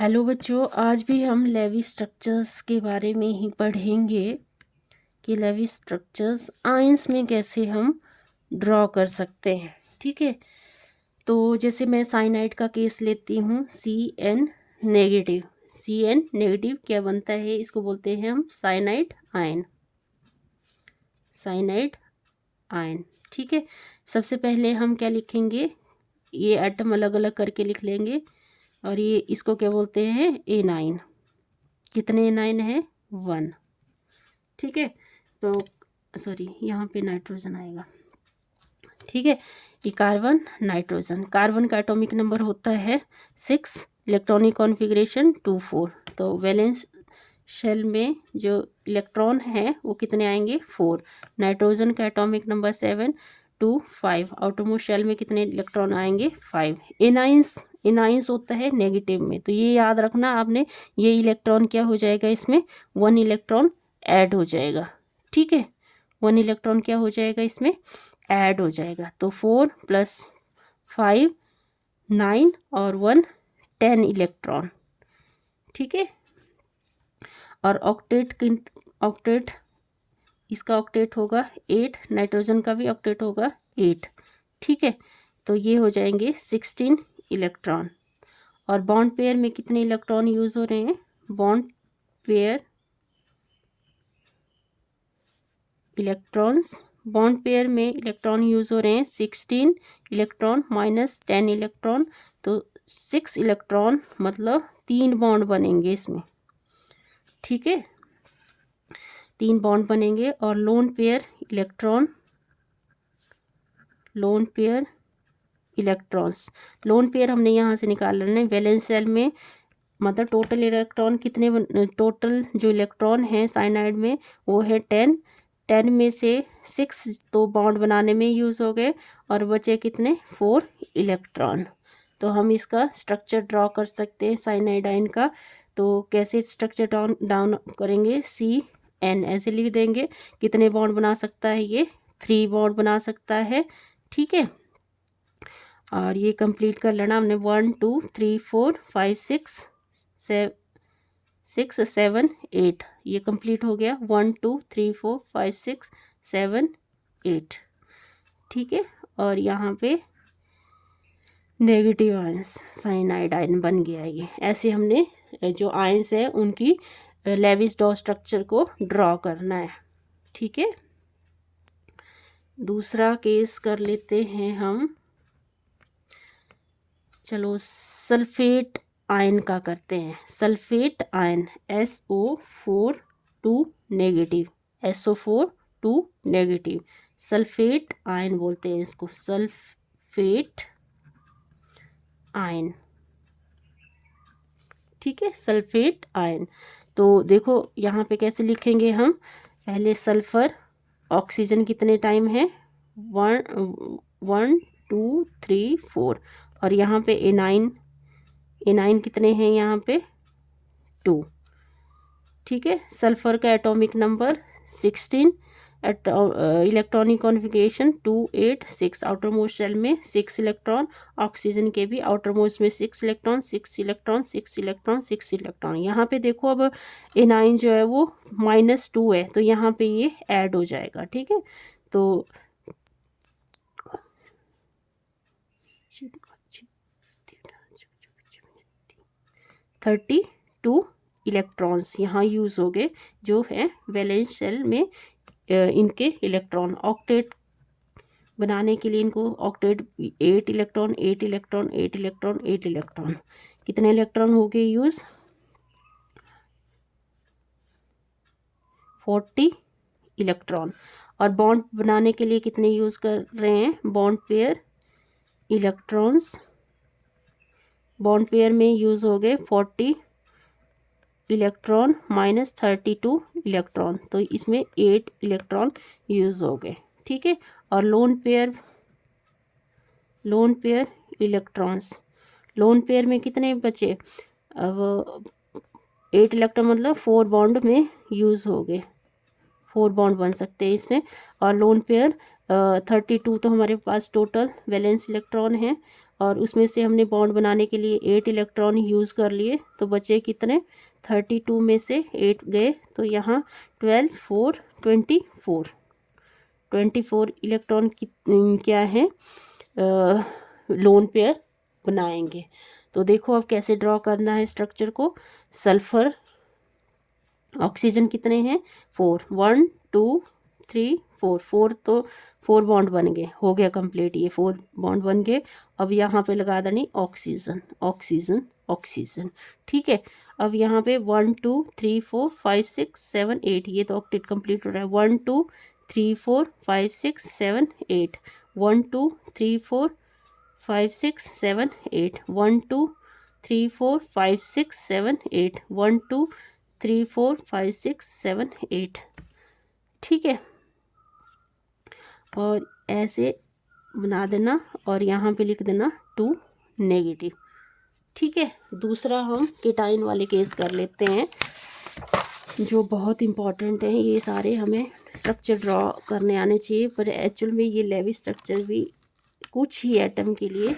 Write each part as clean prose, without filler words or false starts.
Hello बच्चों, आज भी हम लेवी स्ट्रक्चर्स के बारे में ही पढ़ेंगे कि लेवी स्ट्रक्चर्स आयंस में कैसे हम ड्रॉ कर सकते हैं। ठीक है, तो जैसे मैं साइनाइड का केस लेती हूँ, Cn नेगेटिव। Cn नेगेटिव क्या बनता है, इसको बोलते हैं हम साइनाइड आयन। साइनाइड आयन, ठीक है। सबसे पहले हम क्या लिखेंगे, ये एटम अलग अलग करके लिख लेंगे और ये इसको क्या बोलते हैं, A9। कितने A9 है, 1। ठीक है, तो सॉरी यहाँ पे नाइट्रोजन आएगा। ठीक है, ये कार्बन नाइट्रोजन, कार्बन का एटॉमिक नंबर होता है 6, इलेक्ट्रॉनिक कॉन्फ़िगरेशन 2 4। तो वैलेंस शेल में जो इलेक्ट्रॉन है वो कितने आएंगे, 4। नाइट्रोजन का एटॉमिक नंबर 7 2 5। आउटरमोस्ट शेल में कितने इलेक्ट्रॉन आएंगे, 5। एनाइंस होता है नेगेटिव में, तो ये याद रखना आपने, ये इलेक्ट्रॉन क्या हो जाएगा, इसमें 1 इलेक्ट्रॉन ऐड हो जाएगा। ठीक है, 1 इलेक्ट्रॉन क्या हो जाएगा, इसमें ऐड हो जाएगा। तो 4 + 5 9 और 1 10 इलेक्ट्रॉन। ठीक है, और ऑक्टेट इसका ऑक्टेट होगा 8, नाइट्रोजन का भी ऑक्टेट होगा 8। ठीक है, तो ये हो जाएंगे 16 इलेक्ट्रॉन। और बॉन्ड पेयर में कितने इलेक्ट्रॉन यूज़ हो रहे हैं, bond pair electrons, bond pair में इलेक्ट्रॉन यूज़ हो रहे हैं 16 इलेक्ट्रॉन माइनस 10 इलेक्ट्रॉन, तो 6 इलेक्ट्रॉन, मतलब 3 बॉन्ड बनेंगे इसमें। ठीक है, 3 बॉन्ड बनेंगे। और lone pair electrons, lone pair हमने यहाँ से निकाल लेना है। वैलेंस शेल में मतलब टोटल इलेक्ट्रॉन कितने, टोटल जो इलेक्ट्रॉन है साइनाइड में वो है 10। 10 में से 6 तो बॉन्ड बनाने में यूज़ हो गए और बचे कितने, 4 इलेक्ट्रॉन। तो हम इसका स्ट्रक्चर ड्रॉ कर सकते हैं साइनाइड आयन का। तो कैसे स्ट्रक्चर डाउन करेंगे, Cn ऐसे लिख देंगे। कितने बॉन्ड बना सकता है ये, 3 बॉन्ड बना सकता है। ठीक है, और ये कंप्लीट कर लेना हमने, 1 2 3 4 5 6 7 8, ये कंप्लीट हो गया। 1 2 3 4 5 6 7 8। ठीक है, और यहाँ पे नेगेटिव आयंस, साइनाइड आयन बन गया। ये ऐसे हमने जो आयंस है उनकी लेविस-डॉ स्ट्रक्चर को ड्रॉ करना है। ठीक है, दूसरा केस कर लेते हैं हम, चलो सल्फेट आयन का करते हैं। Sulphate ion SO4 2 negative, SO4 2 negative, sulphate ion बोलते हैं इसको, सल्फेट आयन। ठीक है, सल्फेट आयन। तो देखो यहाँ पे कैसे लिखेंगे हम, पहले सल्फर, ऑक्सीजन कितने टाइम है, 1 2 3 4, और यहाँ पे A9 कितने हैं यहाँ पे, 2। ठीक है, सल्फर का atomic number 16, electronic configuration 2 8 6, outer most shell में 6 इलेक्ट्रॉन, ऑक्सीजन के भी आउटर मोस्ट में 6 इलेक्ट्रॉन 6 इलेक्ट्रॉन 6 इलेक्ट्रॉन 6 इलेक्ट्रॉन। यहाँ पे देखो अब A9 जो है वो -2 है, तो यहाँ पे ये ऐड हो जाएगा। ठीक है, तो 32 इलेक्ट्रॉन्स यहाँ यूज़ हो गए, जो है वैलेंस शेल में इनके इलेक्ट्रॉन। ऑक्टेट बनाने के लिए इनको octet 8 electron 8 electron 8 electron 8 electron, कितने इलेक्ट्रॉन हो गए यूज़, 40 इलेक्ट्रॉन। और बॉन्ड बनाने के लिए कितने यूज़ कर रहे हैं, bond pair electrons, bond pair में यूज़ हो गए 40 इलेक्ट्रॉन माइनस 32 इलेक्ट्रॉन, तो इसमें 8 इलेक्ट्रॉन यूज़ हो गए। ठीक है, और lone pair electrons, lone pair में कितने बचे, अब 8 इलेक्ट्रॉन मतलब 4 बॉन्ड में यूज़ हो गए, 4 बॉन्ड बन सकते हैं इसमें। और लोन पेयर 32 तो हमारे पास टोटल वैलेंस इलेक्ट्रॉन है, और उसमें से हमने बॉन्ड बनाने के लिए 8 इलेक्ट्रॉन यूज़ कर लिए, तो बचे कितने, 32 में से 8 गए, तो यहाँ 12 4 24 इलेक्ट्रॉन क्या है लोन पेयर बनाएंगे। तो देखो अब कैसे ड्रॉ करना है स्ट्रक्चर को। सल्फर ऑक्सीजन कितने हैं, 4, 1 2 3 4, 4 तो 4 बॉन्ड बन गए, हो गया कंप्लीट, ये 4 बॉन्ड बन गए। अब यहाँ पे लगा देनी ऑक्सीजन ऑक्सीजन ऑक्सीजन, ठीक है। अब यहाँ पे 1 2 3 4 5 6 7 8, ये तो ऑक्टेट कंप्लीट हो रहा है। 1 2 3 4 5 6 7 8, 1 2 3 4 5 6 7 8, 1 2 3 4 5 6 7 8, 1 2 3 4 5 6 7 8, ठीक है। और ऐसे बना देना और यहाँ पे लिख देना 2 नेगेटिव, ठीक है। दूसरा हम केटाइन वाले केस कर लेते हैं, जो बहुत इम्पॉर्टेंट है। ये सारे हमें स्ट्रक्चर ड्रॉ करने आने चाहिए, पर एक्चुअल में ये लेवी स्ट्रक्चर भी कुछ ही एटम के लिए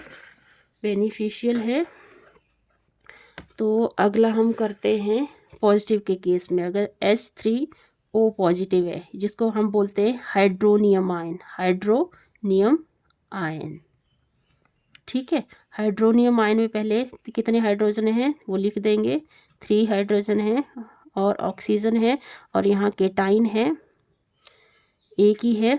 बेनिफिशियल है। तो अगला हम करते हैं पॉजिटिव के केस में, अगर H3O पॉजिटिव है, जिसको हम बोलते हैं हाइड्रोनियम आयन, हाइड्रोनियम आयन, ठीक है। हाइड्रोनियम आयन में पहले कितने हाइड्रोजन हैं वो लिख देंगे, 3 हाइड्रोजन है और ऑक्सीजन है, और यहाँ केटाइन है, एक ही है।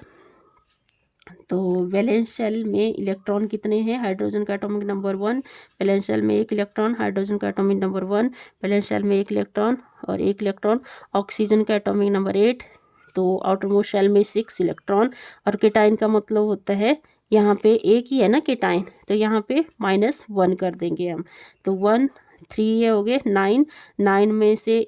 तो वैलेंस शेल में इलेक्ट्रॉन कितने हैं, हाइड्रोजन का एटॉमिक नंबर 1, वैलेंस शेल में 1 इलेक्ट्रॉन, हाइड्रोजन का एटॉमिक नंबर 1, वैलेंस शेल में 1 इलेक्ट्रॉन और 1 इलेक्ट्रॉन, ऑक्सीजन का एटॉमिक नंबर 8, तो आउटर मोस्ट शेल में 6 इलेक्ट्रॉन। और केटाइन का मतलब होता है, यहाँ पे एक ही है ना केटाइन, तो यहाँ पे -1 कर देंगे हम, तो 1 3 ये हो गए 9, 9 में से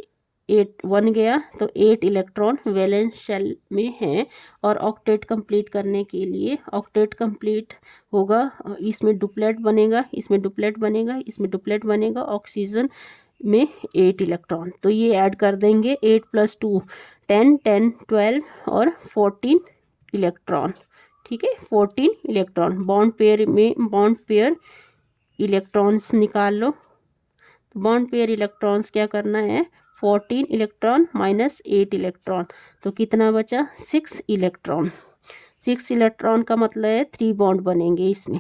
8 1 गया, तो 8 इलेक्ट्रॉन वैलेंस शेल में हैं। और ऑक्टेट कंप्लीट करने के लिए, ऑक्टेट कंप्लीट होगा, इसमें डुप्लेट बनेगा, इसमें डुप्लेट बनेगा, इसमें डुप्लेट बनेगा, ऑक्सीजन में 8 इलेक्ट्रॉन, तो ये ऐड कर देंगे 8 + 2 10 10 12 और 14 इलेक्ट्रॉन, ठीक है। 14 इलेक्ट्रॉन बॉन्ड पेयर में, बॉन्ड पेयर इलेक्ट्रॉन्स निकाल लो। तो बॉन्ड पेयर इलेक्ट्रॉन्स क्या करना है, 14 इलेक्ट्रॉन -8 इलेक्ट्रॉन, तो कितना बचा, 6 इलेक्ट्रॉन। 6 इलेक्ट्रॉन का मतलब है 3 बॉन्ड बनेंगे इसमें,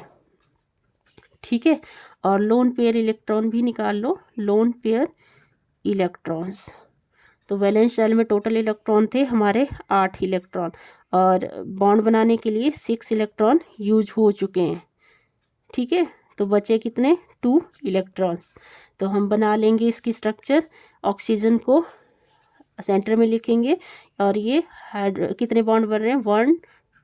ठीक है। और लोन पेयर इलेक्ट्रॉन भी निकाल लो, लोन पेयर इलेक्ट्रॉन्स। तो वैलेंस शेल में टोटल इलेक्ट्रॉन थे हमारे 8 इलेक्ट्रॉन, और बॉन्ड बनाने के लिए 6 इलेक्ट्रॉन यूज हो चुके हैं, ठीक है। तो बचे कितने, 2 इलेक्ट्रॉन्स। तो हम बना लेंगे इसकी स्ट्रक्चर, ऑक्सीजन को सेंटर में लिखेंगे, और ये कितने बॉन्ड बन रहे हैं, 1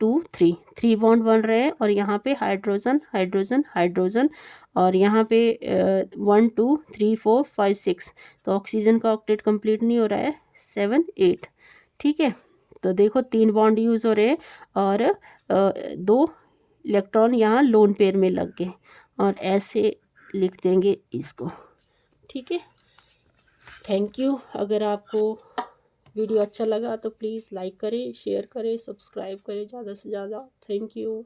2 3, 3 बॉन्ड बन रहे हैं, और यहाँ पे हाइड्रोजन हाइड्रोजन हाइड्रोजन, और यहाँ पे 1 2 3 4 5 6, तो ऑक्सीजन का ऑक्टेट कंप्लीट नहीं हो रहा है, 7 8, ठीक है। तो देखो 3 बॉन्ड यूज़ हो रहे हैं, और 2 इलेक्ट्रॉन यहाँ लोन पेयर में लग गए, और ऐसे लिख देंगे इसको, ठीक है। Thank you. अगर आपको वीडियो अच्छा लगा तो प्लीज़ लाइक करें, शेयर करें, सब्सक्राइब करें ज़्यादा से ज़्यादा। Thank you.